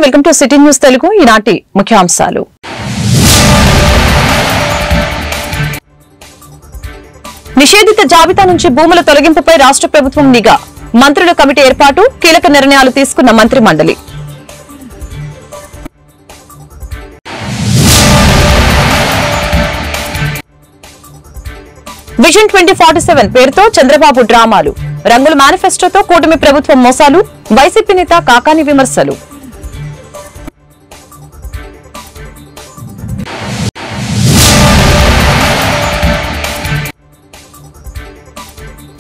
Welcome to city news Telugu. ఈనాటి ముఖ్యాంశాలు. నిషేధిత జాబితా నుంచి భూముల తొలగింపుపై రాష్ట్ర ప్రభుత్వం నిఘా, మంత్రుల కమిటీ ఏర్పాటు, కీలక నిర్ణయాలు తీసుకున్న మంత్రి మండలి. విజన్ 2047 పేరుతో చంద్రబాబు డ్రామాలు, రంగుల మేనిఫెస్టోతో కూటమి ప్రభుత్వం మోసాలు, వైసీపీ నేత కాకాని విమర్శలు.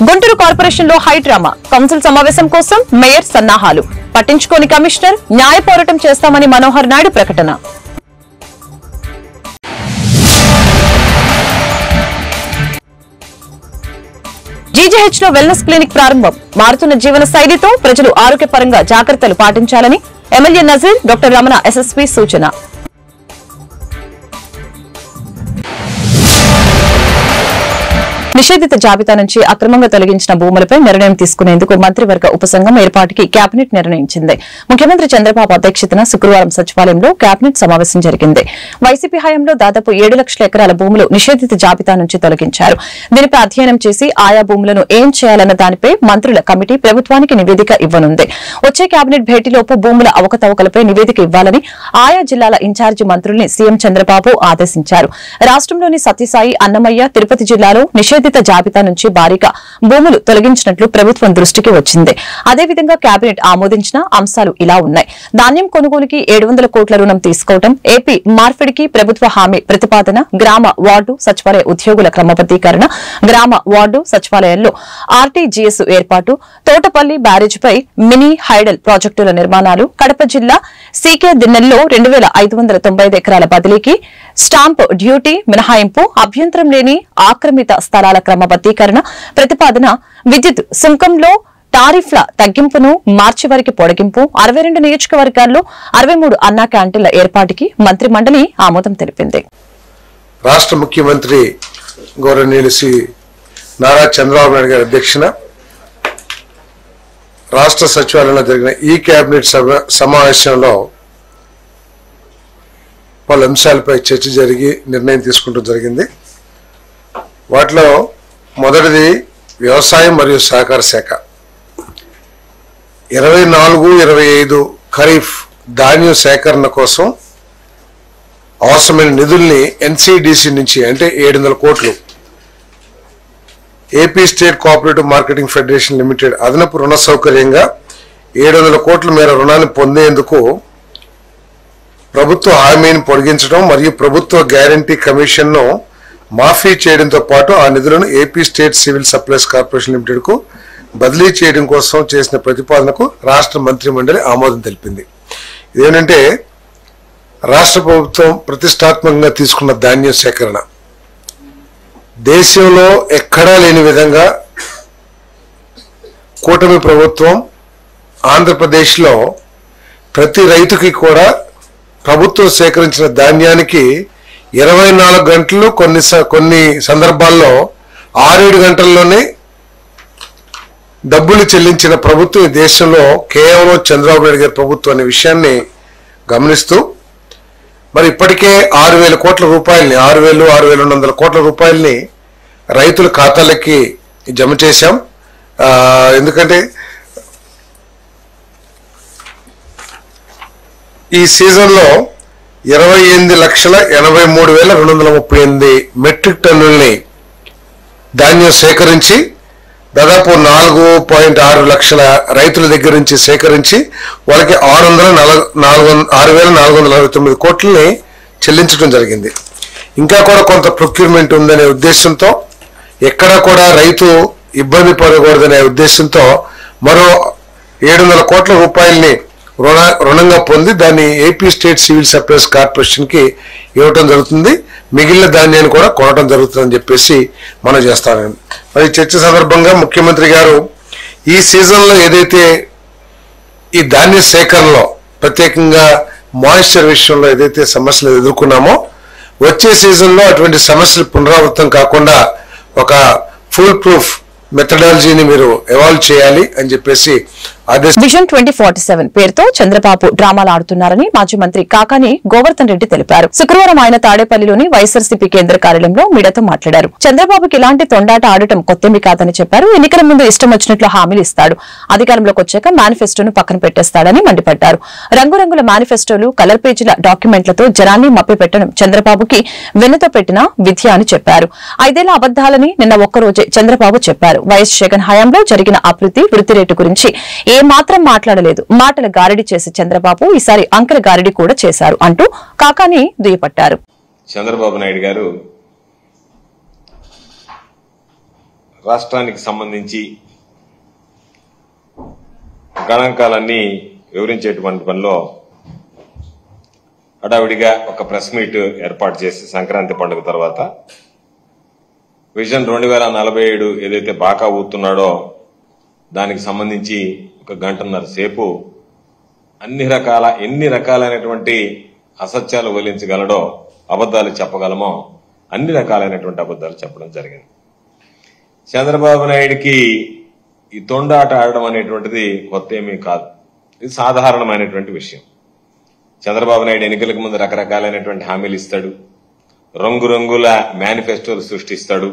గుంటూరు కార్పొరేషన్ లో హై డ్రామా, కౌన్సిల్ సమావేశం కోసం మేయర్ సన్నాహాలు, పట్టించుకోని కమిషనర్, న్యాయ పోరాటం చేస్తామని మనోహర్ నాయుడు ప్రకటన. జీజీహెచ్ లో వెల్నెస్ క్లినిక్ ప్రారంభం, మారుతున్న జీవన శైలితో ప్రజలు ఆరోగ్యపరంగా జాగ్రత్తలు పాటించాలని MLA Nazir, doctor Ramana SSP సూచన. నిషేధిత జాబితా నుంచి అక్రమంగా తొలగించిన భూములపై నిర్ణయం తీసుకునేందుకు మంత్రివర్గ ఉపసంఘం ఏర్పాటుకి కేబినెట్ నిర్ణయించింది. ముఖ్యమంత్రి చంద్రబాబు అధ్యక్షతన శుక్రవారం సచివాలయంలో కేబినెట్ సమావేశం జరిగింది. వైసీపీ హయాంలో దాదాపు 7 లక్షల ఎకరాల భూములు నిషేధిత జాబితా నుంచి తొలగించారు. దీనిపై అధ్యయనం చేసి ఆయా భూములను ఏం చేయాలన్న దానిపై మంత్రుల కమిటీ ప్రభుత్వానికి నివేదిక ఇవ్వనుంది. వచ్చే కేబినెట్ భేటీలోపు భూముల అవకతవకలపై నివేదిక ఇవ్వాలని ఆయా జిల్లాల ఇన్ఛార్జి మంత్రుల్ని సీఎం చంద్రబాబు ఆదేశించారు. రాష్ట్రంలోని సత్యసాయి, అన్నమయ్య, తిరుపతి జిల్లాలో నిషేధిత జాబితా నుంచి భారీగా భూములు తొలగించినట్లు ప్రభుత్వం దృష్టికి వచ్చింది. అదేవిధంగా కేబినెట్ ఆమోదించిన అంశాలు ఇలా ఉన్నాయి. ధాన్యం కొనుగోలుకి 700 కోట్ల రుణం తీసుకోవడం, ఏపీ మార్పిడికి ప్రభుత్వ హామీ ప్రతిపాదన, గ్రామ వార్డు సచివాలయ ఉద్యోగుల క్రమబద్దీకరణ, గ్రామ వార్డు సచివాలయాల్లో ఆర్టీజీఎస్ ఏర్పాటు, తోటపల్లి బ్యారేజ్పై మినీ హైడల్ ప్రాజెక్టుల నిర్మాణాలు, కడప జిల్లా సీకే దిన్నెల్లో 2595 ఎకరాల బదిలీకి స్టాంప్ డ్యూటీ మినహాయింపు, అభ్యంతరం లేని ఆక్రమిత స్థలాల క్రమబద్దీకరణ ప్రతిపాదన, విద్యుత్ సుంకంలో టారిఫ్ల తగ్గింపును మార్చి వరకు పొడిగింపు, 62 నియోజకవర్గాల్లో 63 అన్నా క్యాంటీన్ల ఏర్పాటుకి మంత్రి మండలి ఆమోదం తెలిపింది. రాష్ట్ర ముఖ్యమంత్రి గౌరవనీయులు శ్రీ నారా చంద్రబాబు నాయుడు గారి అధ్యక్షన రాష్ట్ర సచివాలయంలో జరిగిన ఈ కేబినెట్ సమావేశంలో పలు అంశాలపై చర్చ జరిగి నిర్ణయం తీసుకుంటూ జరిగింది. వాటిలో మొదటిది వ్యవసాయం మరియు సహకార శాఖ. 24-25 ఖరీఫ్ ధాన్యం సేకరణ కోసం అవసరమైన నిధుల్ని ఎన్సీడీసీ నుంచి అంటే 700 కోట్లు AP state cooperative marketing federation limited అదనపు రుణ సౌకర్యంగా 700 కోట్ల మేర రుణాన్ని పొందేందుకు ప్రభుత్వ హామీని పొడిగించడం మరియు ప్రభుత్వ గ్యారంటీ కమిషన్ను మాఫీ చేయడంతో పాటు ఆ నిధులను AP state civil supplies corporation limited కు బదిలీ చేయడం కోసం చేసిన ప్రతిపాదనకు రాష్ట్ర మంత్రి మండలి ఆమోదం తెలిపింది. ఇదేంటంటే రాష్ట్ర ప్రభుత్వం ప్రతిష్టాత్మకంగా తీసుకున్న ధాన్యం సేకరణ దేశంలో ఎక్కడా లేని విధంగా కూటమి ప్రభుత్వం ఆంధ్రప్రదేశ్లో ప్రతి రైతుకి కూడా ప్రభుత్వం సేకరించిన ధాన్యానికి 24 గంటలు కొన్ని సందర్భాల్లో 6-7 గంటల్లోనే డబ్బులు చెల్లించిన ప్రభుత్వం ఈ దేశంలో కేవలం చంద్రబాబు నాయుడు గారి ప్రభుత్వం అనే విషయాన్ని గమనిస్తూ మరి ఇప్పటికే 6,000 కోట్ల రూపాయలని 6,200 కోట్ల రూపాయలని రైతుల ఖాతాలకి జమ చేశాం. ఎందుకంటే ఈ సీజన్లో 28,83,238 మెట్రిక్ టన్నుల్ని ధాన్యం సేకరించి దాదాపు 4.6 లక్షల రైతుల దగ్గర నుంచి సేకరించి వాళ్ళకి 6,469 కోట్లని చెల్లించడం జరిగింది. ఇంకా కూడా కొంత ప్రొక్యూర్మెంట్ ఉందనే ఉద్దేశంతో ఎక్కడా కూడా రైతు ఇబ్బంది పడకూడదనే ఉద్దేశంతో మరో 700 కోట్ల రూపాయలని రుణంగా పొంది దాన్ని AP state civil supplies corporation కి ఇవ్వటం జరుగుతుంది. మిగిలిన ధాన్యాన్ని కూడా కొనటం జరుగుతుందని చెప్పేసి మనం చేస్తామని మరి చర్చ సందర్భంగా ముఖ్యమంత్రి గారు ఈ సీజన్లో ఏదైతే ఈ ధాన్య సేకరణలో ప్రత్యేకంగా మాయిశ్చర్ విషయంలో ఏదైతే సమస్యలు ఎదుర్కొన్నామో వచ్చే సీజన్లో అటువంటి సమస్యలు పునరావృతం కాకుండా ఒక ఫుల్ ప్రూఫ్ మెథడాలజీని మీరు ఎవాల్వ్ చేయాలి అని చెప్పేసి విజన్ 2047 పేరుతో చంద్రబాబు డ్రామాలు ఆడుతున్నారని మాజీ మంత్రి కాకాని గోవర్ధన్ రెడ్డి తెలిపారు. శుక్రవారం ఆయన తాడేపల్లిలోని వైఎస్ఆర్సీపీ కేంద్ర కార్యాలయంలో మీడియాతో మాట్లాడారు. చంద్రబాబుకి ఇలాంటి తొండాట ఆడటం కొత్తేమీ కాదని చెప్పారు. ఎన్నికల ముందు ఇష్టం వచ్చినట్లు హామీలు ఇస్తాడు, అధికారంలోకి వచ్చాక మేనిఫెస్టోను పక్కన పెట్టేస్తాడని మండిపడ్డారు. రంగురంగుల మేనిఫెస్టోలు, కలర్ పేజీల డాక్యుమెంట్లతో జనాన్ని మభ్యపెట్టడం చంద్రబాబుకి వెన్నతో పెట్టిన విద్య అని చెప్పారు. 5 ఏళ్ల అబద్దాలని నిన్న ఒక్కరోజే చంద్రబాబు చెప్పారు. వైఎస్ జగన్ హయాంలో జరిగిన అభివృద్ధి, వృద్ధి రేటు గురించి ఏ మాత్రం మాట్లాడలేదు. మాటల గారడి చేసే చంద్రబాబు ఈసారి అంకెల గారడి కూడా చేశారు అంటూ కాకాని దుయ్యపట్టారు. చంద్రబాబు నాయుడు గారు రాష్ట్రానికి సంబంధించి గణాంకాలన్నీ వివరించేటువంటి పనిలో హడావిడిగా ఒక ప్రెస్ మీట్ ఏర్పాటు చేసి సంక్రాంతి పండుగ తర్వాత విజన్ 2047 ఏదైతే బాకా ఊతున్నాడో దానికి సంబంధించి 1 గంటన్నర సేపు ఎన్ని రకాలైనటువంటి అసత్యాలు వల్లించగలడో, అబద్దాలు చెప్పగలమో అన్ని రకాలైనటువంటి అబద్దాలు చెప్పడం జరిగింది. చంద్రబాబు నాయుడికి ఈ తొండాట ఆడడం అనేటువంటిది కొత్త ఏమీ కాదు, ఇది సాధారణమైనటువంటి విషయం. చంద్రబాబు నాయుడు ఎన్నికలకు ముందు రకరకాలైనటువంటి హామీలు ఇస్తాడు, రంగురంగుల మేనిఫెస్టోలు సృష్టిస్తాడు,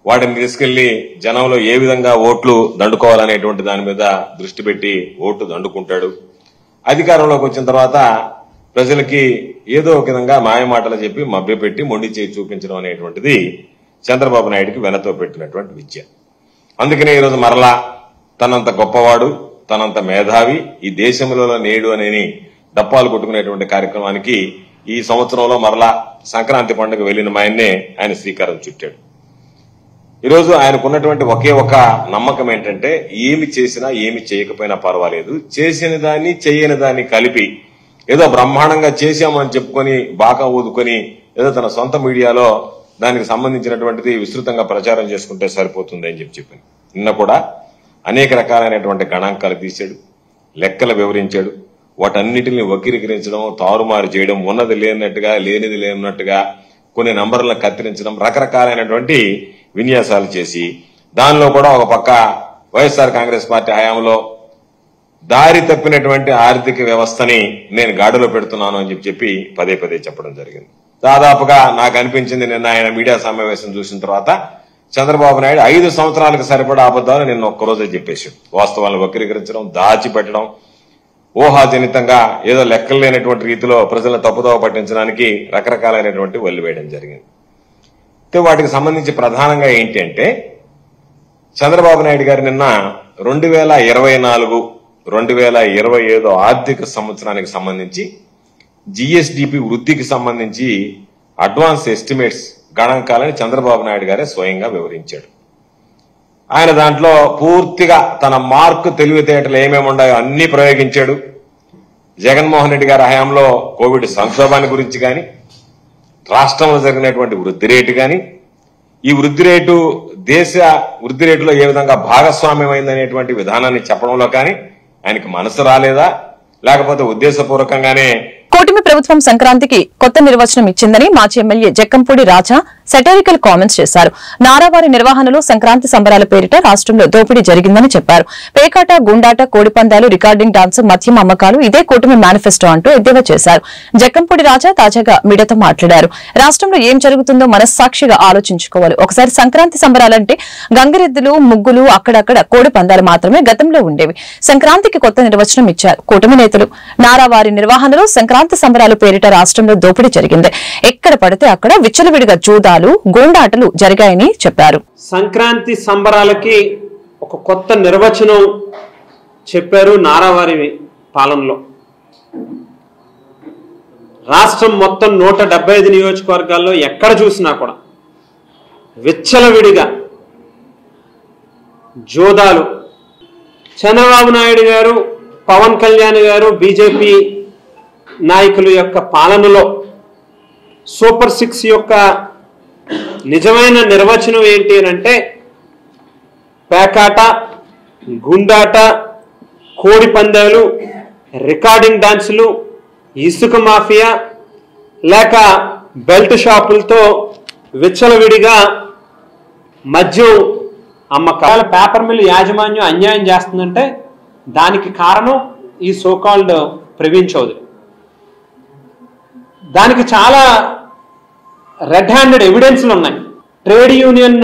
వాటిని తీసుకెళ్లి జనంలో ఏ విధంగా ఓట్లు దండుకోవాలనేటువంటి దాని మీద దృష్టి పెట్టి ఓట్లు దండుకుంటాడు. అధికారంలోకి వచ్చిన తర్వాత ప్రజలకి ఏదో ఒక విధంగా మాయమాటలు చెప్పి మభ్యపెట్టి మొండి చేయి చూపించడం అనేటువంటిది చంద్రబాబు నాయుడికి వెనతో పెట్టినటువంటి విద్య. అందుకనే ఈరోజు మరలా తనంత గొప్పవాడు, తనంత మేధావి, ఈ దేశంలో నేడు అనేది డప్పాలు కొట్టుకునేటువంటి కార్యక్రమానికి ఈ సంవత్సరంలో మరలా సంక్రాంతి పండుగ వెళ్లిన మాయన్నే ఆయన శ్రీకారం చుట్టాడు. ఈరోజు ఆయనకున్నటువంటి ఒకే ఒక నమ్మకం ఏంటంటే ఏమి చేసినా ఏమి చేయకపోయినా పర్వాలేదు, చేసిన దాన్ని చేయని దాన్ని కలిపి ఏదో బ్రహ్మాండంగా చేశామని చెప్పుకొని బాగా ఊదుకొని ఏదో తన సొంత మీడియాలో దానికి సంబంధించినటువంటిది విస్తృతంగా ప్రచారం చేసుకుంటే సరిపోతుంది అని చెప్పింది. నిన్న కూడా అనేక రకాలైనటువంటి గణాంకాలు తీశాడు, లెక్కలు వివరించాడు, వాటన్నిటిని వక్రీకరించడం, తారుమారు చేయడం, ఉన్నది లేనట్టుగా లేనిది లేనట్టుగా కొన్ని నంబర్లను కత్తిరించడం, రకరకాలైనటువంటి విన్యాసాలు చేసి దానిలో కూడా ఒక పక్క వైఎస్ఆర్ కాంగ్రెస్ పార్టీ హయాంలో దారి తప్పినటువంటి ఆర్థిక వ్యవస్థని నేను గాడిలో పెడుతున్నాను అని చెప్పి పదే చెప్పడం జరిగింది. దాదాపుగా నాకు అనిపించింది నిన్న ఆయన మీడియా సమావేశం చూసిన తర్వాత చంద్రబాబు నాయుడు 5 సంవత్సరాలకు సరిపడా అబద్దాలు నిన్న ఒక్కరోజే చెప్పేశాడు. వాస్తవాలను వక్రీకరించడం, దాచిపెట్టడం, ఊహాజనితంగా ఏదో లెక్కలు లేనటువంటి రీతిలో ప్రజలను తప్పుదోవ పట్టించడానికి రకరకాలైనటువంటి వల్లి వేయడం జరిగింది. వాటికి సంబంధించి ప్రధానంగా ఏంటి అంటే చంద్రబాబు నాయుడు గారు నిన్న 2024-2025 ఆర్థిక సంవత్సరానికి సంబంధించి జిఎస్డిపి వృద్ధికి సంబంధించి అడ్వాన్స్ ఎస్టిమేట్స్ గణాంకాలని చంద్రబాబు నాయుడు గారే స్వయంగా వివరించాడు. ఆయన దాంట్లో పూర్తిగా తన మార్కు తెలివితేటలు ఏమేమి ఉన్నాయో అన్ని ప్రయోగించాడు. జగన్మోహన్ రెడ్డి గారి హయాంలో కోవిడ్ సంక్షోభాన్ని గురించి కానీ, రాష్ట్రంలో జరిగినటువంటి వృద్ధి రేటు కానీ, ఈ వృద్ధి రేటు దేశ వృద్ధి రేటులో ఏ విధంగా భాగస్వామ్యమైందనేటువంటి విధానాన్ని చెప్పడంలో కానీ ఆయనకి మనసు రాలేదా, లేకపోతే ఉద్దేశపూర్వకంగానే కూటమి ప్రభుత్వం సంక్రాంతికి కొత్త నిర్వచనం ఇచ్చిందని మాజీ ఎమ్మెల్యే జక్కంపూడి రాజా సెటరికల్ కామెంట్స్ చేశారు. నారావారి నిర్వహణలో సంక్రాంతి సంబరాల పేరిట రాష్ట్రంలో దోపిడీ జరిగిందని చెప్పారు. పేకాట, గుండాట, కోడిపందాలు, రికార్డింగ్ డాన్స్, మద్యం అమ్మకాలు ఇదే కూటమి మేనిఫెస్టో అంటూ ఎద్దేవా చేశారు. జక్కంపూడి రాజా తాజాగా మీడియాతో మాట్లాడారు. రాష్ట్రంలో ఏం జరుగుతుందో మనస్సాక్షిగా ఆలోచించుకోవాలి. ఒకసారి సంక్రాంతి సంబరాలంటే గంగిరెద్దులు, ముగ్గులు, అక్కడక్కడ కోడి పందాలు మాత్రమే గతంలో ఉండేవి. సంక్రాంతికి కొత్త నిర్వచనం ఇచ్చారు కూటమి నేతలు. నారావారి నిర్వహణలో సంక్రాంతి సంబరాల పేరిట రాష్ట్రంలో దోపిడీ జరిగింది. ఎక్కడ పడితే అక్కడ విచ్చలవిడిగా జూదాలు, గోండాటలు జరిగాయని చెప్పారు. సంక్రాంతి సంబరాలకి ఒక కొత్త నిర్వచనం చెప్పారు నారావారి పాలనలో. రాష్ట్రం మొత్తం 175 నియోజకవర్గాల్లో ఎక్కడ చూసినా కూడా విచ్చలవిడిగా జోదాలు. చంద్రబాబు నాయుడు గారు, పవన్ కళ్యాణ్ గారు, బీజేపీ నాయకుల యొక్క పాలనలో సూపర్ 6 యొక్క నిజమైన నిర్వచనం ఏంటి అంటే పేకాట, గుండాట, కోడి పందాలు, రికార్డింగ్ డాన్సులు, ఇసుక మాఫియా లేక బెల్ట్ షాపులతో విచ్చలవిడిగా మద్యం అమ్మకాల. పేపర్ మిల్ యాజమాన్యం అన్యాయం చేస్తుందంటే దానికి కారణం ఈ సోకాల్డ్ ప్రవీణ్ చౌదరి. దానికి చాలా రెడ్ హ్యాండెడ్ ఎవిడెన్స్లు ఉన్నాయి. ట్రేడ్ యూనియన్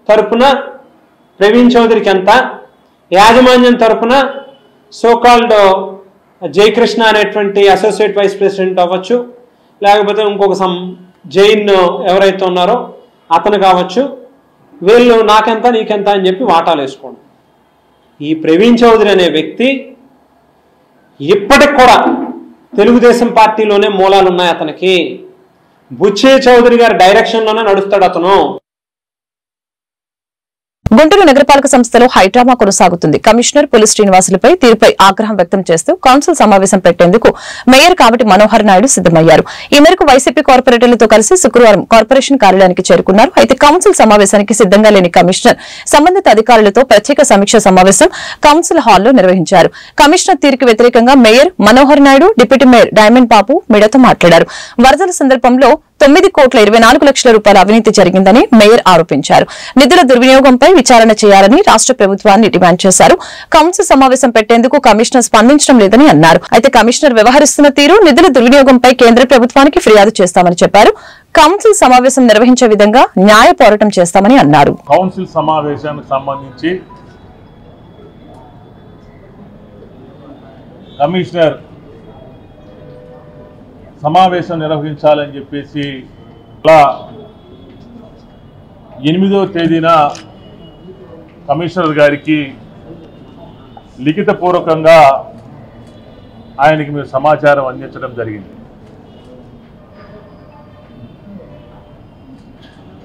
తరపున ప్రవీణ్ చౌదరికి ఎంత, యాజమాన్యం తరపున సోకాల్డ్ జయకృష్ణ అనేటువంటి అసోసియేట్ వైస్ ప్రెసిడెంట్ అవ్వచ్చు, లేకపోతే ఇంకొక జైన్ ఎవరైతే ఉన్నారో అతను కావచ్చు, వీళ్ళు నాకెంత నీకెంత అని చెప్పి వాటాలు వేసుకోండి. ఈ ప్రవీణ్ చౌదరి అనే వ్యక్తి ఇప్పటికి కూడా తెలుగుదేశం పార్టీలోనే మూలాలు ఉన్నాయి అతనికి. బుచ్చే చౌదరి గారి డైరెక్షన్లోనే నడుస్తాడు అతను. గుంటూరు నగరపాలక సంస్థలో హైడ్రామా కొనసాగుతుంది. కమిషనర్ పులి శ్రీనివాసులపై తీరుపై ఆగ్రహం వ్యక్తం చేస్తూ కౌన్సిల్ సమావేశం పెట్టేందుకు మేయర్ కావటి మనోహర్ నాయుడు సిద్దమయ్యారు. ఈ మేరకు వైసీపీ కార్పొరేటర్లతో కలిసి శుక్రవారం కార్పొరేషన్ కార్యాలయానికి చేరుకున్నారు. అయితే కౌన్సిల్ సమావేశానికి సిద్దంగా లేని కమిషనర్ సంబంధిత అధికారులతో ప్రత్యేక సమీక్ష సమావేశం కౌన్సిల్ హాల్లో నిర్వహించారు. కమిషనర్ తీరుకు వ్యతిరేకంగా mayor Manohar Naidu, deputy mayor Diamond Babu మీడియాతో మాట్లాడారు. వరదల సందర్భంలో 9,24,00,000 రూపాయల అవినీతి జరిగిందని మేయర్ ఆరోపించారు. నిధుల దుర్వినియోగంపై విచారణ చేయాలని రాష్ట్ర ప్రభుత్వాన్ని డిమాండ్ చేశారు. కౌన్సిల్ సమావేశం పెట్టేందుకు కమిషనర్ స్పందించడం లేదని అన్నారు. అయితే కమిషనర్ వ్యవహరిస్తున్న తీరు, నిధుల దుర్వినియోగంపై కేంద్ర ప్రభుత్వానికి ఫిర్యాదు చేస్తామని చెప్పారు. కౌన్సిల్ సమావేశం నిర్వహించే విధంగా న్యాయ పోరాటం చేస్తామని అన్నారు. కౌన్సిల్ సమావేశానికి సంబంధించి కమిషనర్ సమావేశం నిర్వహించాలని చెప్పేసి 8వ తేదీన కమిషనర్ గారికి లిఖితపూర్వకంగా ఆయనకి మీరు సమాచారం అందించడం జరిగింది.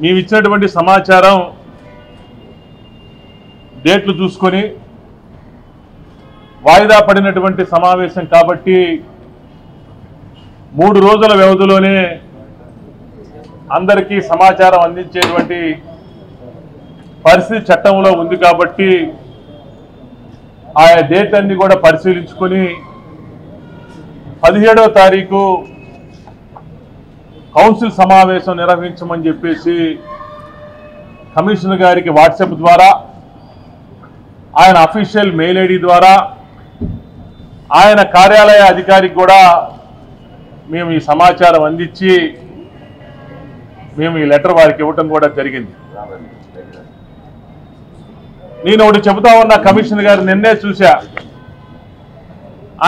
మేము ఇచ్చినటువంటి సమాచారం డేట్లు చూసుకొని వాయిదా పడినటువంటి సమావేశం కాబట్టి 3 రోజుల వ్యవధిలోనే అందరికీ సమాచారం అందించేటువంటి పరిస్థితి చట్టంలో ఉంది కాబట్టి ఆయా డేట్ అన్ని కూడా పరిశీలించుకొని 17వ తారీఖు కౌన్సిల్ సమావేశం నిర్వహించమని చెప్పేసి కమిషనర్ గారికి వాట్సాప్ ద్వారా, ఆయన అఫీషియల్ మెయిల్ ఐడి ద్వారా, ఆయన కార్యాలయ అధికారికి కూడా మేము ఈ సమాచారం అందించి మేము ఈ లెటర్ వారికి ఇవ్వటం కూడా జరిగింది. నేను ఒకటి చెబుతా ఉన్న కమిషనర్ గారు నిన్నే చూశా,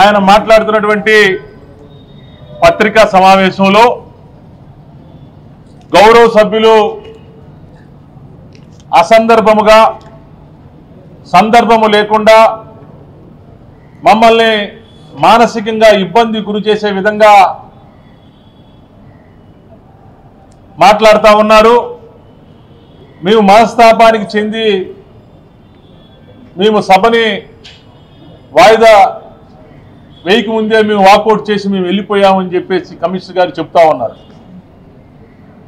ఆయన మాట్లాడుతున్నటువంటి పత్రికా సమావేశంలో గౌరవ సభ్యులు అసందర్భముగా, సందర్భము లేకుండా మమ్మల్ని మానసికంగా ఇబ్బంది గురి చేసే విధంగా మాట్లాడుతూ ఉన్నారు. మేము మనస్తాపానికి చెంది మేము సభని వాయిదా వేయక ముందే మేము వాకౌట్ చేసి మేము వెళ్ళిపోయామని చెప్పేసి కమిషనర్ గారు చెప్తా ఉన్నారు.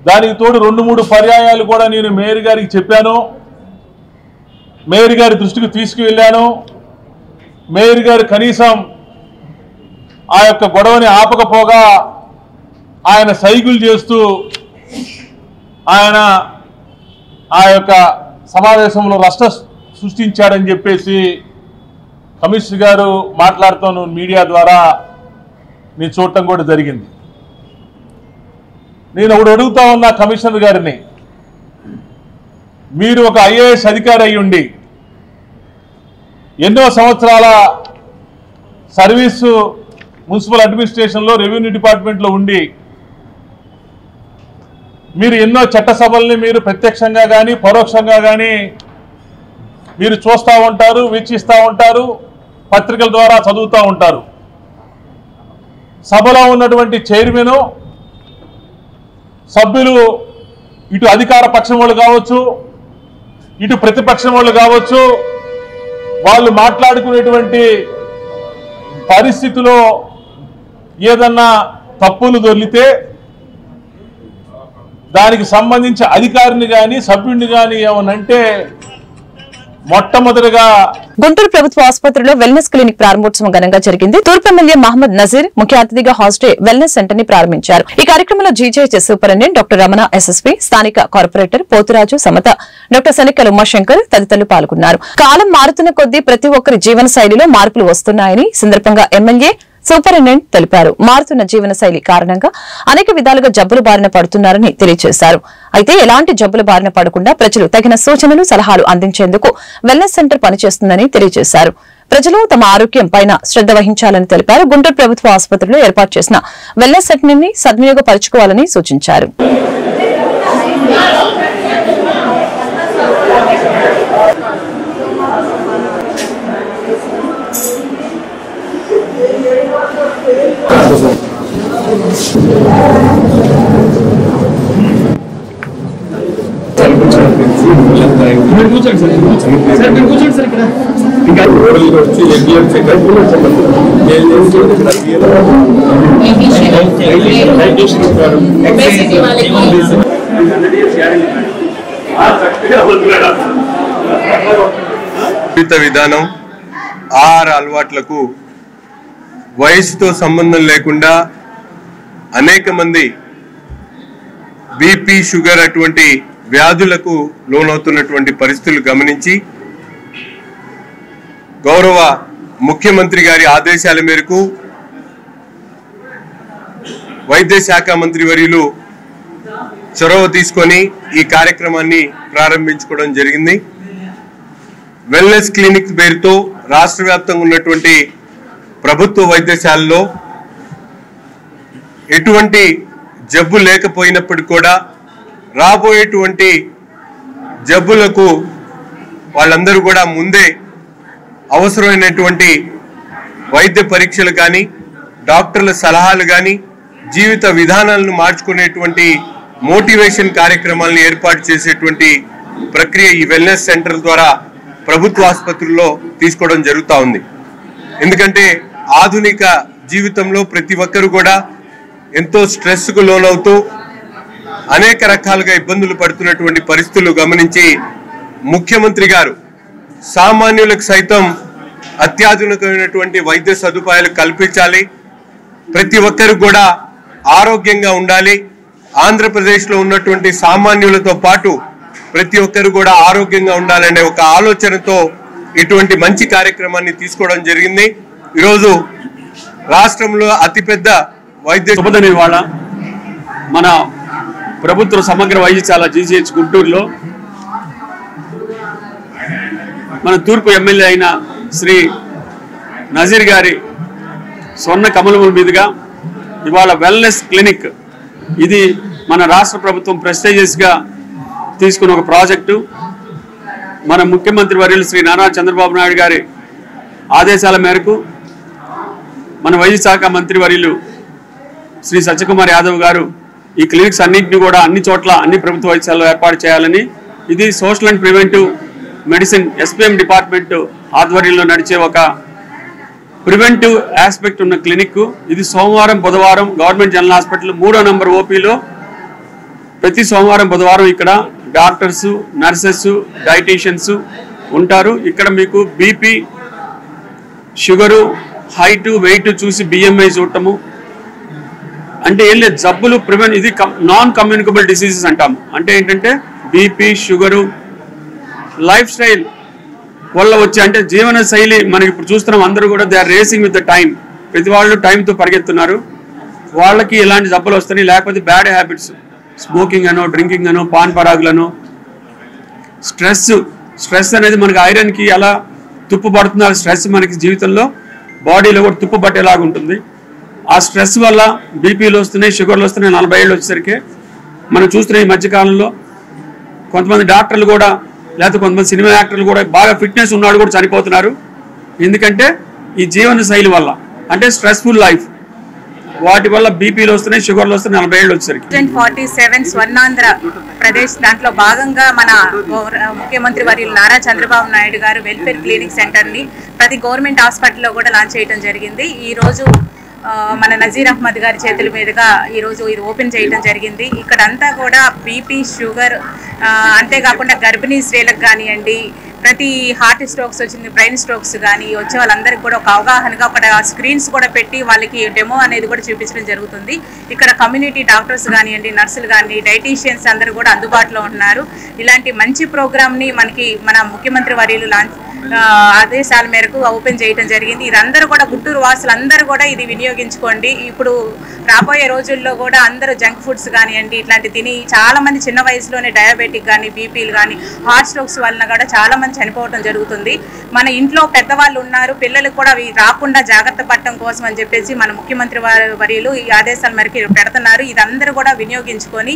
దానికి తోడు 2-3 పర్యాయాలు కూడా నేను మేయర్ గారికి చెప్పాను, మేయర్ గారి దృష్టికి తీసుకువెళ్ళాను. మేయర్ గారు కనీసం ఆ యొక్క గొడవని ఆపకపోగా ఆయన సైకిల్ చేస్తూ ఆయన ఆ యొక్క సమావేశంలో నష్టం సృష్టించాడని చెప్పేసి కమిషనర్ గారు మాట్లాడుతాను మీడియా ద్వారా నేను చూడటం కూడా జరిగింది. నేను ఒకటి అడుగుతా ఉన్నా కమిషనర్ గారిని, మీరు ఒక ఐఏఎస్ అధికారి అయి ఉండి ఎన్నో సంవత్సరాల సర్వీసు మున్సిపల్ అడ్మినిస్ట్రేషన్లో, రెవెన్యూ డిపార్ట్మెంట్లో ఉండి మీరు ఎన్నో చట్టసభల్ని మీరు ప్రత్యక్షంగా కానీ పరోక్షంగా కానీ మీరు చూస్తూ ఉంటారు, వీక్షిస్తూ ఉంటారు, పత్రికల ద్వారా చదువుతూ ఉంటారు. సభలో ఉన్నటువంటి చైర్మన్, సభ్యులు ఇటు అధికార పక్షం వాళ్ళు కావచ్చు, ఇటు ప్రతిపక్షం వాళ్ళు కావచ్చు, వాళ్ళు మాట్లాడుకునేటువంటి పరిస్థితిలో ఏదన్నా తప్పులు దొర్లితే దానికి సంబంధించి అధికారిని కానీ సభ్యుడిని కానీ ఏమనంటే మొట్టమొదటిగా గుంటూరు ప్రభుత్వ ఆసుపత్రిలో వెల్నెస్ క్లినిక్ ప్రారంభోత్సవం ఘనంగా జరిగింది. తూర్పు ఎమ్మెల్యే మహమ్మద్ నజీర్ ముఖ్య అతిథిగా హాస్టే వెల్నెస్ సెంటర్ ని ప్రారంభించారు. ఈ కార్యక్రమంలో GJH superintendent doctor Ramana SSP, స్థానిక కార్పొరేటర్ పోతురాజు సమత, డాక్టర్ శనికల ఉమాశంకర్ తదితరులు పాల్గొన్నారు. కాలం మారుతున్న కొద్దీ ప్రతి ఒక్కరి జీవన శైలిలో మార్పులు వస్తున్నాయని సందర్భంగా ఎమ్మెల్యే సూపరింటెండెంట్ తెలిపారు. మారుతున్న జీవనశైలి కారణంగా అనేక విధాలుగా జబ్బుల బారిన పడుతున్నారని తెలియజేశారు. అయితే ఎలాంటి జబ్బుల బారిన పడకుండా ప్రజలు తగిన సూచనలు, సలహాలు అందించేందుకు వెల్నెస్ సెంటర్ పనిచేస్తుందని తెలియజేశారు. ప్రజలు తమ ఆరోగ్యం పైన శ్రద్ధ వహించాలని తెలిపారు. గుంటూరు ప్రభుత్వ ఆసుపత్రిలో ఏర్పాటు చేసిన వెల్నెస్ సెంటర్ ని సద్వినియోగపరచుకోవాలని సూచించారు. జీవిత విధానం, ఆహార అలవాట్లకు వయసుతో సంబంధం లేకుండా అనేక మంది బీపీ, షుగర్ అటువంటి వ్యాధులకు లోనవుతున్నటువంటి పరిస్థితులు గమనించి గౌరవ ముఖ్యమంత్రి గారి ఆదేశాల మేరకు వైద్య శాఖ మంత్రి వర్యులు చొరవ తీసుకొని ఈ కార్యక్రమాన్ని ప్రారంభించుకోవడం జరిగింది. వెల్నెస్ క్లినిక్ పేరుతో రాష్ట్ర వ్యాప్తంగా ఉన్నటువంటి ప్రభుత్వ వైద్యశాలలో ఎటువంటి జబ్బు లేకపోయినప్పటికీ కూడా రాబోయేటువంటి జబ్బులకు వాళ్ళందరూ కూడా ముందే అవసరమైనటువంటి వైద్య పరీక్షలు కానీ, డాక్టర్ల సలహాలు కానీ, జీవిత విధానాలను మార్చుకునేటువంటి మోటివేషన్ కార్యక్రమాలను ఏర్పాటు చేసేటువంటి ప్రక్రియ ఈ వెల్నెస్ సెంటర్ ద్వారా ప్రభుత్వ ఆసుపత్రుల్లో తీసుకోవడం జరుగుతూ ఉంది. ఎందుకంటే ఆధునిక జీవితంలో ప్రతి ఒక్కరు కూడా ఎంతో స్ట్రెస్కు లోనవుతూ అనేక రకాలుగా ఇబ్బందులు పడుతున్నటువంటి పరిస్థితులు గమనించి ముఖ్యమంత్రి గారు సామాన్యులకు సైతం అత్యాధునికమైనటువంటి వైద్య సదుపాయాలు కల్పించాలి, ప్రతి ఒక్కరు కూడా ఆరోగ్యంగా ఉండాలి, ఆంధ్రప్రదేశ్లో ఉన్నటువంటి సామాన్యులతో పాటు ప్రతి ఒక్కరు కూడా ఆరోగ్యంగా ఉండాలనే ఒక ఆలోచనతో ఇటువంటి మంచి కార్యక్రమాన్ని తీసుకోవడం జరిగింది. ఈరోజు రాష్ట్రంలో అతిపెద్ద వైద్య శుభదినం మన ప్రభుత్వ సమగ్ర వైద్యశాల జీజీహెచ్ గుంటూరులో మన తూర్పు ఎమ్మెల్యే అయిన శ్రీ నజీర్ గారి స్వర్ణ కమలముల మీదుగా ఇవాళ వెల్నెస్ క్లినిక్, ఇది మన రాష్ట్ర ప్రభుత్వం ప్రెస్టీజియస్గా తీసుకున్న ఒక ప్రాజెక్టు. మన ముఖ్యమంత్రి వర్యులు శ్రీ నారా చంద్రబాబు నాయుడు గారి ఆదేశాల మేరకు మన వైద్య శాఖ మంత్రి వర్యులు శ్రీ సత్యకుమార్ యాదవ్ గారు ఈ క్లినిక్స్ అన్నింటినీ కూడా అన్ని చోట్ల అన్ని ప్రభుత్వ వైద్యశాలలో ఏర్పాటు చేయాలని, ఇది social and preventive medicine SPM department ఆధ్వర్యంలో నడిచే ఒక ప్రివెంటివ్ ఆస్పెక్ట్ ఉన్న క్లినిక్. ఇది సోమవారం, బుధవారం గవర్నమెంట్ జనరల్ హాస్పిటల్ 3వ నంబర్ ఓపీలో ప్రతి సోమవారం, బుధవారం ఇక్కడ డాక్టర్స్, నర్సెస్, డైటీషియన్స్ ఉంటారు. ఇక్కడ మీకు బీపీ, షుగరు, హైట్, వెయిట్ చూసి బిఎంఐ చూడటము, అంటే ఏం లేదు జబ్బులు ప్రివెంట్, ఇది నాన్ కమ్యూనికబుల్ డిసీజెస్ అంటాము. అంటే ఏంటంటే బీపీ, షుగరు, లైఫ్ స్టైల్ వల్ల వచ్చే, అంటే జీవన శైలి మనకి ఇప్పుడు చూస్తున్నాం, అందరూ కూడా they are racing with the time, ప్రతి వాళ్ళు టైంతో పరిగెత్తున్నారు, వాళ్ళకి ఇలాంటి జబ్బులు వస్తున్నాయి. లేకపోతే బ్యాడ్ హ్యాబిట్స్, స్మోకింగ్ అనో, డ్రింకింగ్ అనో, పాన్ పరాగులను, స్ట్రెస్ అనేది మనకి ఐరన్కి ఎలా తుప్పు పడుతున్నారు, స్ట్రెస్ మనకి జీవితంలో బాడీలో కూడా తుప్పు పట్టేలాగా ఉంటుంది. ఆ స్ట్రెస్ వల్ల బీపీలు వస్తున్నాయి, షుగర్లు వస్తున్నాయి. 40 ఏళ్ళు వచ్చేసరికి మనం చూస్తున్నాం ఈ మధ్యకాలంలో కొంతమంది డాక్టర్లు కూడా, లేకపోతే కొంతమంది సినిమా యాక్టర్లు కూడా బాగా ఫిట్నెస్ ఉన్నాడు కూడా చనిపోతున్నారు. ఎందుకంటే ఈ జీవన శైలి వల్ల, అంటే స్ట్రెస్ఫుల్ లైఫ్, వాటి వల్ల బీపీలు వస్తున్నాయి, షుగర్లు వస్తున్నాయి 40 ఏళ్ళు వచ్చేసరికి. 47 స్వర్ణాంధ్ర ప్రదేశ్ దాంట్లో భాగంగా మన ముఖ్యమంత్రి వర్యులు నారా చంద్రబాబు నాయుడు గారు వెల్ఫేర్ క్లినిక్ సెంటర్ని ప్రతి గవర్నమెంట్ హాస్పిటల్లో కూడా లాంచ్ చేయడం జరిగింది. ఈరోజు మన నజీర్ అహ్మద్ గారి చేతుల మీదుగా ఈరోజు ఇది ఓపెన్ చేయడం జరిగింది. ఇక్కడంతా కూడా బీపీ, షుగర్, అంతేకాకుండా గర్భిణీ స్త్రీలకు కానివ్వండి, ప్రతి హార్ట్ స్ట్రోక్స్ వచ్చింది, బ్రెయిన్ స్ట్రోక్స్ కానీ వచ్చే వాళ్ళందరికీ కూడా ఒక అవగాహనగా ఒక స్క్రీన్స్ కూడా పెట్టి వాళ్ళకి డెమో అనేది కూడా చూపించడం జరుగుతుంది. ఇక్కడ కమ్యూనిటీ డాక్టర్స్ కానివ్వండి, నర్సులు కానీ, డైటీషియన్స్ అందరూ కూడా అందుబాటులో ఉన్నారు. ఇలాంటి మంచి ప్రోగ్రామ్ని మనకి మన ముఖ్యమంత్రి వర్యులు ఆదేశాల మేరకు ఓపెన్ చేయడం జరిగింది. ఇదందరూ కూడా గుంటూరు వాసులందరూ కూడా ఇది వినియోగించుకోండి. ఇప్పుడు రాబోయే రోజుల్లో కూడా అందరూ జంక్ ఫుడ్స్ కానివ్వండి ఇట్లాంటి తిని చాలా మంది చిన్న వయసులోనే డయాబెటిక్ కానీ, బీపీలు కానీ, హార్ట్ స్ట్రోక్స్ వలన కూడా చాలా మంది చనిపోవడం జరుగుతుంది. మన ఇంట్లో పెద్దవాళ్ళు ఉన్నారు, పిల్లలకు కూడా అవి రాకుండా జాగ్రత్త పడటం కోసం అని చెప్పేసి మన ముఖ్యమంత్రి వర్యులు ఈ ఆదేశాల మేరకు పెడుతున్నారు. ఇది అందరూ కూడా వినియోగించుకొని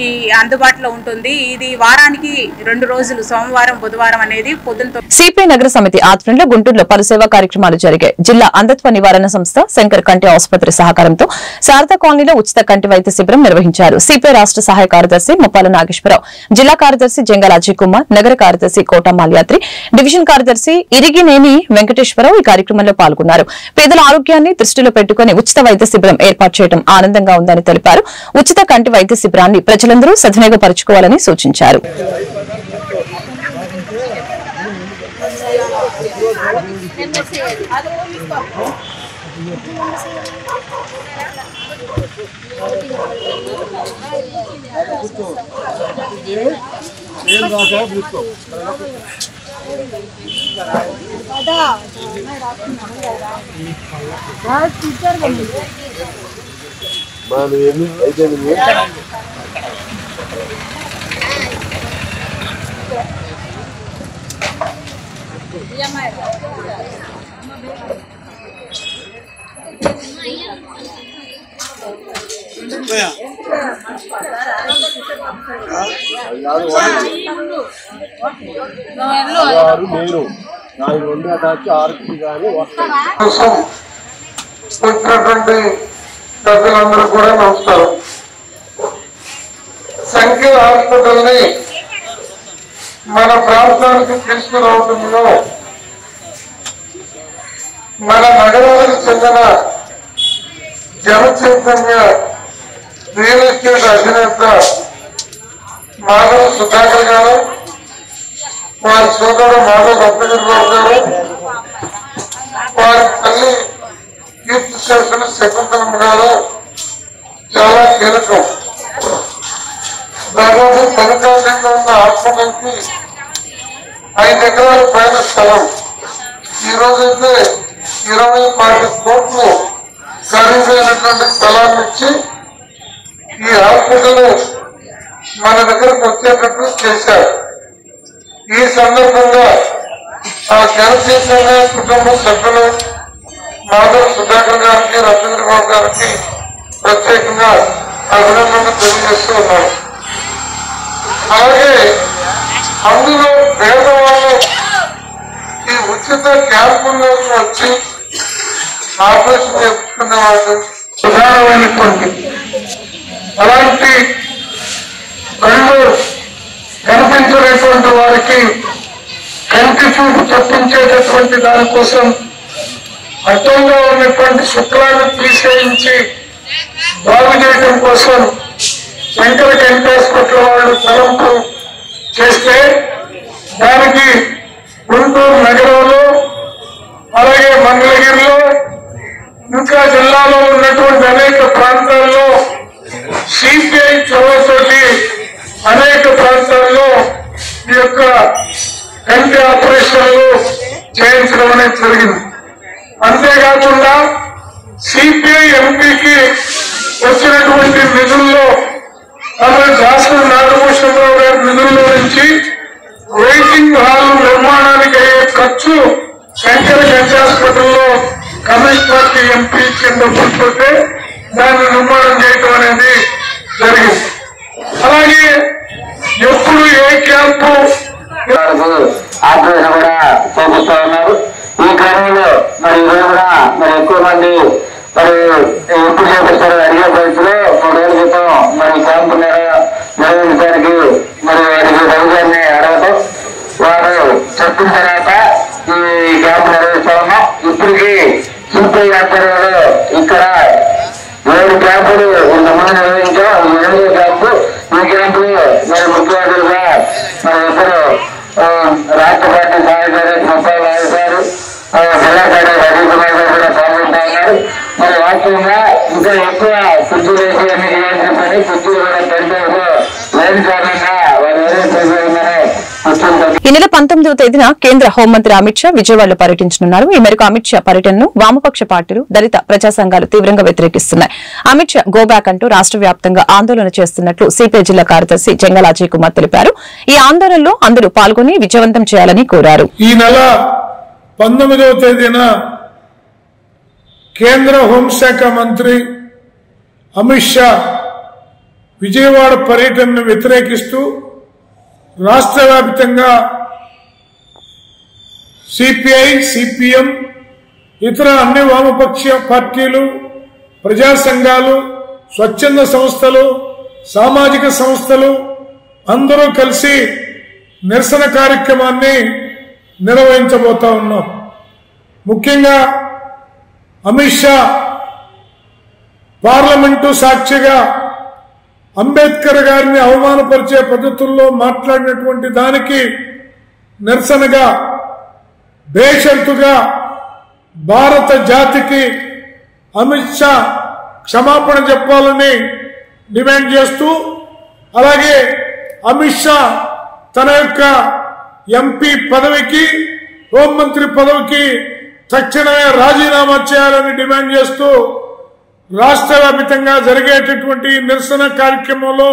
ఈ అందుబాటులో ఉంటుంది. ఇది వారానికి 2 రోజులు సోమవారం, బుధవారం అనేది పొద్దున. సిపిఐ నగర సమితి ఆధ్వర్యంలో గుంటూరులో పలు సేవా కార్యక్రమాలు జరిగాయి. జిల్లా అంధత్వ నివారణ సంస్థ, శంకర్ కంటి ఆసుపత్రి సహకారంతో శారదా కాలనీలో ఉచిత కంటి వైద్య శిబిరం నిర్వహించారు. సిపిఐ రాష్ట్ర సహాయ కార్యదర్శి ముప్పాల నాగేశ్వరరావు, జిల్లా కార్యదర్శి జంగల్ అజయ్ కుమార్, నగర కార్యదర్శి కోట మాల్యాద్రి, డివిజన్ కార్యదర్శి ఇరిగినేని వెంకటేశ్వరరావు ఈ కార్యక్రమంలో పాల్గొన్నారు. పేదల ఆరోగ్యాన్ని దృష్టిలో పెట్టుకుని ఉచిత వైద్య శిబిరం ఏర్పాటు చేయడం ఆనందంగా ఉందని తెలిపారు. ఉచిత కంటి వైద్య శిబిరాన్ని ప్రజలందరూ సద్వినియోగపరచుకోవాలని సూచించారు. ప్రజలందరూ కూడా నమస్కారం. శంకర్ హాస్పిటల్ ని మన ప్రాంతానికి తీసుకురావడంలో మన నగరానికి చెందిన జనచైతన్య రియల్ ఎస్టేట్ అధినేత మాధవ సుధాకర్ గారు, వారి సోదరుడు మాధవ రత్నగిరిరావు గారు, వారి తల్లి కీర్తి చేసిన శకుంతలమ్మ గారు చాలా కీలకం. దాదాపు 10 కాలంలో ఉన్న హాస్పిటల్కి 5 ఎకరాల పైన స్థలం. ఈ రోజైతే 20-25 కోట్లు ఖరీదైనటువంటి స్థలాన్ని ఇచ్చి ఈ హాస్పిటల్ మన దగ్గరకు వచ్చేటట్టు చేశారు. ఈ సందర్భంగా ఆ జనచైతన్య కుటుంబ సభ్యులు మాధవ సుధాకర్ గారికి, రత్నగిరిరావు గారికి ప్రత్యేకంగా అభినందనలు తెలియజేస్తూ ఉన్నారు. అలాగే అందులో పేదవాళ్ళు ఈ ఉచిత క్యాంపుల్లోకి వచ్చి ఆపరేషన్ చేసుకునే వాళ్ళు ప్రధానమైనటువంటి అలాంటి కళ్ళు కనిపించలేటువంటి వారికి కంటి చూపు తప్పించేటటువంటి దానికోసం అర్థంగా ఉన్నటువంటి శుక్లాన్ని తీసేయించి బాగు చేయడం కోసం శంకర కంటి హాస్పిటల్ వాళ్ళు తలంపు చేస్తే దానికి గుంటూరు నగరంలో అలాగే మంగళగిరిలో ఇంకా జిల్లాలో ఉన్నటువంటి అనేక ప్రాంతాల్లో సిపిఐ చొరవతోటి అనేక ప్రాంతాల్లో ఈ యొక్క కంటి ఆపరేషన్లు చేయించడం అనేది జరిగింది. అంతేకాకుండా సిపిఐ ఎంపీకి వచ్చినటువంటి నిధుల్లో శాసన నాగభూషణరావు గారి నిధుల్లో నుంచి వెయిటింగ్ హాల్ నిర్మాణానికి అయ్యే ఖర్చు శంకర కంటి హాస్పిటల్లో కమ్యూనిస్ట్ పార్టీ ఎంపీ కింద కూర్చుంటే దాన్ని నిర్మాణం చేయటం అనేది జరిగింది. అలాగే ఎప్పుడు ఏ క్యాంపు ఆపరేషన్ కూడా చేపిస్తా ఉన్నారు. ఈ క్రమంలో మరి ఈరోజు కూడా మరి ఎక్కువ మంది మరి ఎప్పుడు చేపిస్తారు అడిగే పరిస్థితిలో 3 రోజుల క్రితం మరి క్యాంపు నిర్వహించడానికి మరి వారికి రవిగారిని అడగటం వారు చెప్పిన తర్వాత ఈ క్యాంపు నిర్వహిస్తా ఉన్నాం. ఇప్పటికీ సిపిఐ ఆధ్వర్యంలో ఇక్కడ 7 క్యాంపులు ఇంతకుముందు నిర్వహించాం. 7వ క్యాంపు ఈ క్యాంపులో మరి ముఖ్యమంత్రిగా మరి ఇద్దరు రాష్ట్ర పార్టీ వారిని చేయాల్సిన పని పుత్తూరు కూడా పరిచయంలో లేని కారణంగా వారు ఈ నెల 19వ తేదీన కేంద్ర హోంమంత్రి అమిత్ షా విజయవాడలో పర్యటించనున్నారు. ఈ మేరకు అమిత్ షా పర్యటనను వామపక్ష పార్టీలు, దళిత ప్రజా సంఘాలు తీవ్రంగా వ్యతిరేకిస్తున్నాయి. అమిత్ షా గోబ్యాక్ అంటూ రాష్ట వ్యాప్తంగా ఆందోళన చేస్తున్నట్లు సిపిఐ జిల్లా కార్యదర్శి జంగల అజయ్ కుమార్ తెలిపారు. ఈ ఆందోళనలో అందరూ పాల్గొని విజయవంతం చేయాలని కోరారు. ఈ నెల 19వ తేదీన కేంద్ర హోంశాఖ మంత్రి అమిత్ షా విజయవాడ పర్యటనను వ్యతిరేకిస్తూ రాష్ట్ర వ్యాప్తంగా సిపిఐ, సిపిఎం, ఇతర అన్ని వామపక్ష పార్టీలు, ప్రజా సంఘాలు, స్వచ్ఛంద సంస్థలు, సామాజిక సంస్థలు అందరూ కలిసి నిరసన కార్యక్రమాన్ని నిర్వహించబోతా ఉన్నాం. ముఖ్యంగా అమిత్ షా పార్లమెంటు సాక్షిగా అంబేద్కర్ గారిని అవమానపరిచే పద్ధతుల్లో మాట్లాడినటువంటి దానికి నిరసనగా బేషరతుగా భారత జాతికి అమిత్ షా క్షమాపణ చెప్పాలని డిమాండ్ చేస్తూ, అలాగే అమిత్ షా తన యొక్క ఎంపీ పదవికి, హోంమంత్రి పదవికి తక్షణమే రాజీనామా చేయాలని డిమాండ్ చేస్తూ రాష్ట్ర వ్యాప్తంగా జరిగేటటువంటి నిరసన కార్యక్రమంలో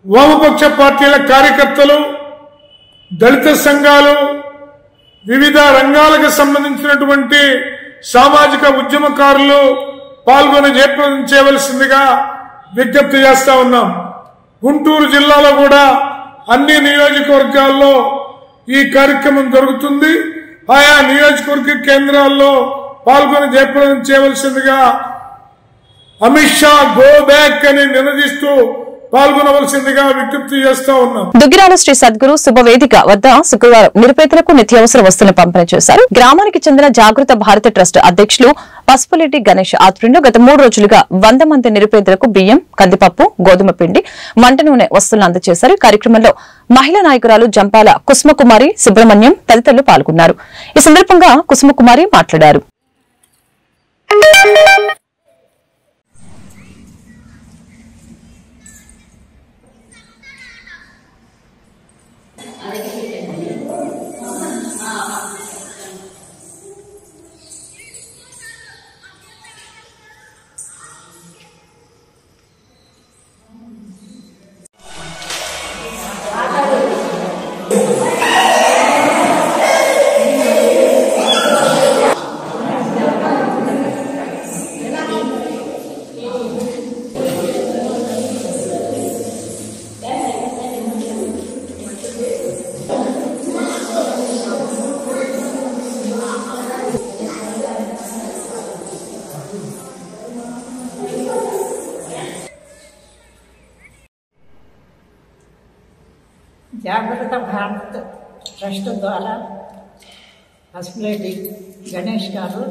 వామపక్ష పార్టీల కార్యకర్తలు, దళిత సంఘాలు, వివిధ రంగాలకు సంబంధించినటువంటి సామాజిక ఉద్యమకారులు పాల్గొని జయప్రదం చేయవలసిందిగా విజ్ఞప్తి చేస్తా ఉన్నాం. గుంటూరు జిల్లాలో కూడా అన్ని నియోజకవర్గాల్లో ఈ కార్యక్రమం జరుగుతుంది. ఆయా నియోజకవర్గ కేంద్రాల్లో పాల్గొని జయప్రదం చేయవలసిందిగా అమిత్ షా గో బ్యాక్ అని నినదిస్తూ పాల్గొనవలసిందిగా విజ్ఞప్తి చేస్తా ఉన్నాం. దుగ్గిరాల శ్రీ సద్గురు శుభవేదిక వద్ద శుక్రవారం నిరుపేదలకు నిత్యావసర వస్తువులను పంపిణీ చేశారు. గ్రామానికి చెందిన జాగృత భారత ట్రస్ట్ అధ్యక్షులు పసుపులేటి గణేష్ ఆధ్వర్యంలో గత 3 రోజులుగా 100 మంది నిరుపేదలకు బియ్యం, కందిపప్పు, గోధుమ పిండి, వంట నూనె వస్తువులను అందజేశారు. ఈ కార్యక్రమంలో మహిళా నాయకురాలు జంపాల కుసుమకుమారి, సుబ్రహ్మణ్యం తదితరులు పాల్గొన్నారు. ఈ సందర్భంగా కుసుమకుమారి మాట్లాడారు. జాగృత భారత్ ట్రస్ట్ ద్వారా పసుపులేటి గణేష్ గారు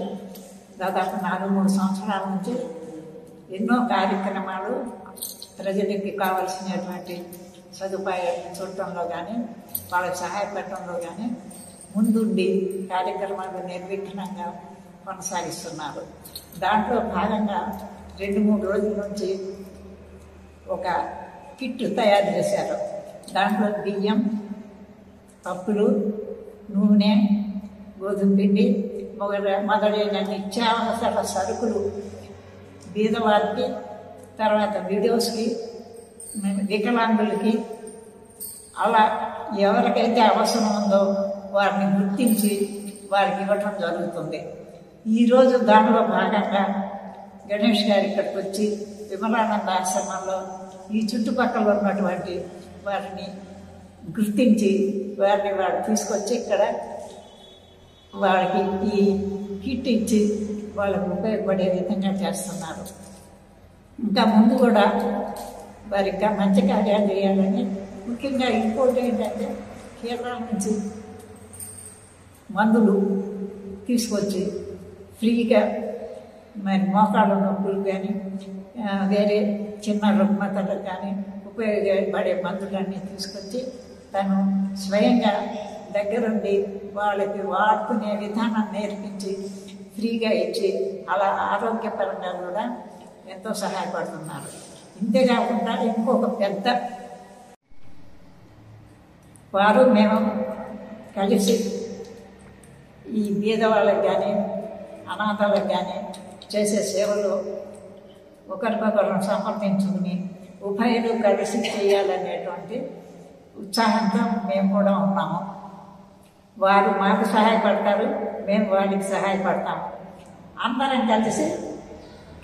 దాదాపు 4-3 సంవత్సరాల నుంచి ఎన్నో కార్యక్రమాలు ప్రజలకి కావాల్సినటువంటి సదుపాయాలు చూడటంలో కానీ, వాళ్ళకి సహాయపడటంలో కానీ ముందుండి కార్యక్రమాలు నిర్విఘ్నంగా కొనసాగిస్తున్నారు. దాంట్లో భాగంగా 2-3 రోజుల నుంచి ఒక కిట్ తయారు చేశారు. దాంట్లో బియ్యం, పప్పులు, నూనె, గోధుమ పిండి మొదలైన నిత్యావసర సరుకులు బీదవారికి, తర్వాత విడోస్కి, వికలాంగులకి, అలా ఎవరికైతే అవసరం ఉందో వారిని గుర్తించి వారికి ఇవ్వటం జరుగుతుంది. ఈరోజు దానిలో భాగంగా గణేష్ గారు ఇక్కడికి వచ్చి విమలానంద ఆశ్రమంలో ఈ చుట్టుపక్కల ఉన్నటువంటి వారిని గుర్తించి వారిని తీసుకొచ్చి ఇక్కడ వాళ్ళకి ఈ కిట్ ఇచ్చి వాళ్ళకు ఉపయోగపడే విధంగా చేస్తున్నారు. ఇంకా ముందు కూడా వారి ఇంకా మంచి కార్యాలు చేయాలని, ముఖ్యంగా ఇంకోటి ఏంటంటే కేరళ నుంచి మందులు తీసుకొచ్చి ఫ్రీగా మరి మోకాళ్ళ నొప్పులు కానీ వేరే చిన్న రుగ్మతలకు కానీ ఉపయోగపడే మందులన్నీ తీసుకొచ్చి తను స్వయంగా దగ్గరుండి వాళ్ళకి వాడుకునే విధానం నేర్పించి ఫ్రీగా ఇచ్చి అలా ఆరోగ్యపరంగా కూడా ఎంతో సహాయపడుతున్నారు. ఇంతేకాకుండా ఇంకొక పెద్ద వారు మేము కలిసి ఈ బీద వాళ్ళకి కానీ అనాథాలకు కానీ చేసే సేవలు ఒకరికొకరు సమర్థించుకుని ఉభయులు కలిసి చేయాలనేటువంటి ఉత్సాహంతో మేము కూడా ఉన్నాము. వారు మాకు సహాయపడతారు, మేము వారికి సహాయపడతాము. అందరం కలిసి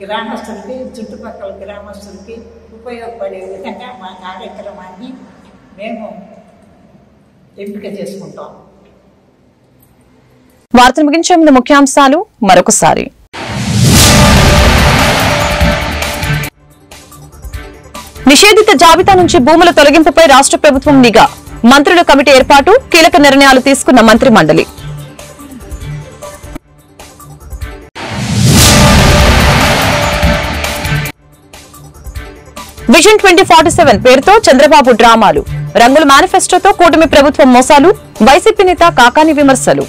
గ్రామస్తులకి, చుట్టుపక్కల గ్రామస్తులకి ఉపయోగపడే విధంగా మా కార్యక్రమాన్ని మేము ఎంపిక చేసుకుంటాం. వార్తలు ముగించే ముందు ముఖ్యాంశాలు మరొకసారి. నిషేధిత జాబితా నుంచి భూముల తొలగింపుపై రాష్ట్ర ప్రభుత్వం నిఘా, మంత్రుల కమిటీ ఏర్పాటు, కీలక నిర్ణయాలు తీసుకున్న మంత్రి మండలి. విజన్ 2047 పేరుతో చంద్రబాబు డ్రామాలు, రంగుల మేనిఫెస్టోతో కూటమి ప్రభుత్వం మోసాలు, వైసీపీ నేత కాకాని విమర్శలు.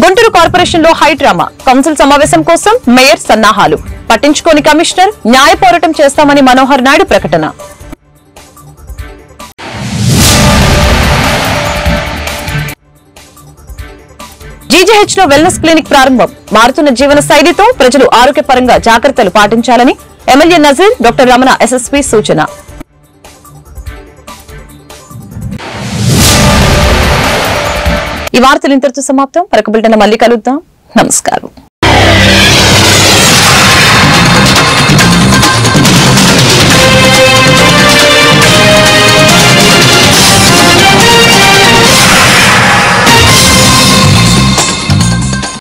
గుంటూరు కార్పొరేషన్ లో హై డ్రామా, కౌన్సిల్ సమావేశం కోసం మేయర్ సన్నాహాలు, పట్టించుకోని కమిషనర్, న్యాయ పోరాటం చేస్తామని మనోహర్ నాయుడు ప్రకటన. జీజీహెచ్ లో వెల్నెస్ క్లినిక్ ప్రారంభం, మారుతున్న జీవన శైలితో ప్రజలు ఆరోగ్యపరంగా జాగ్రత్తలు పాటించాలని MLA Nazir, doctor Ramana SSP సూచన. ఈ వార్తలు ఇంతటితో సమాప్తం. మరొక బులెటిన్ మళ్ళీ కలుద్దాం. నమస్కారం.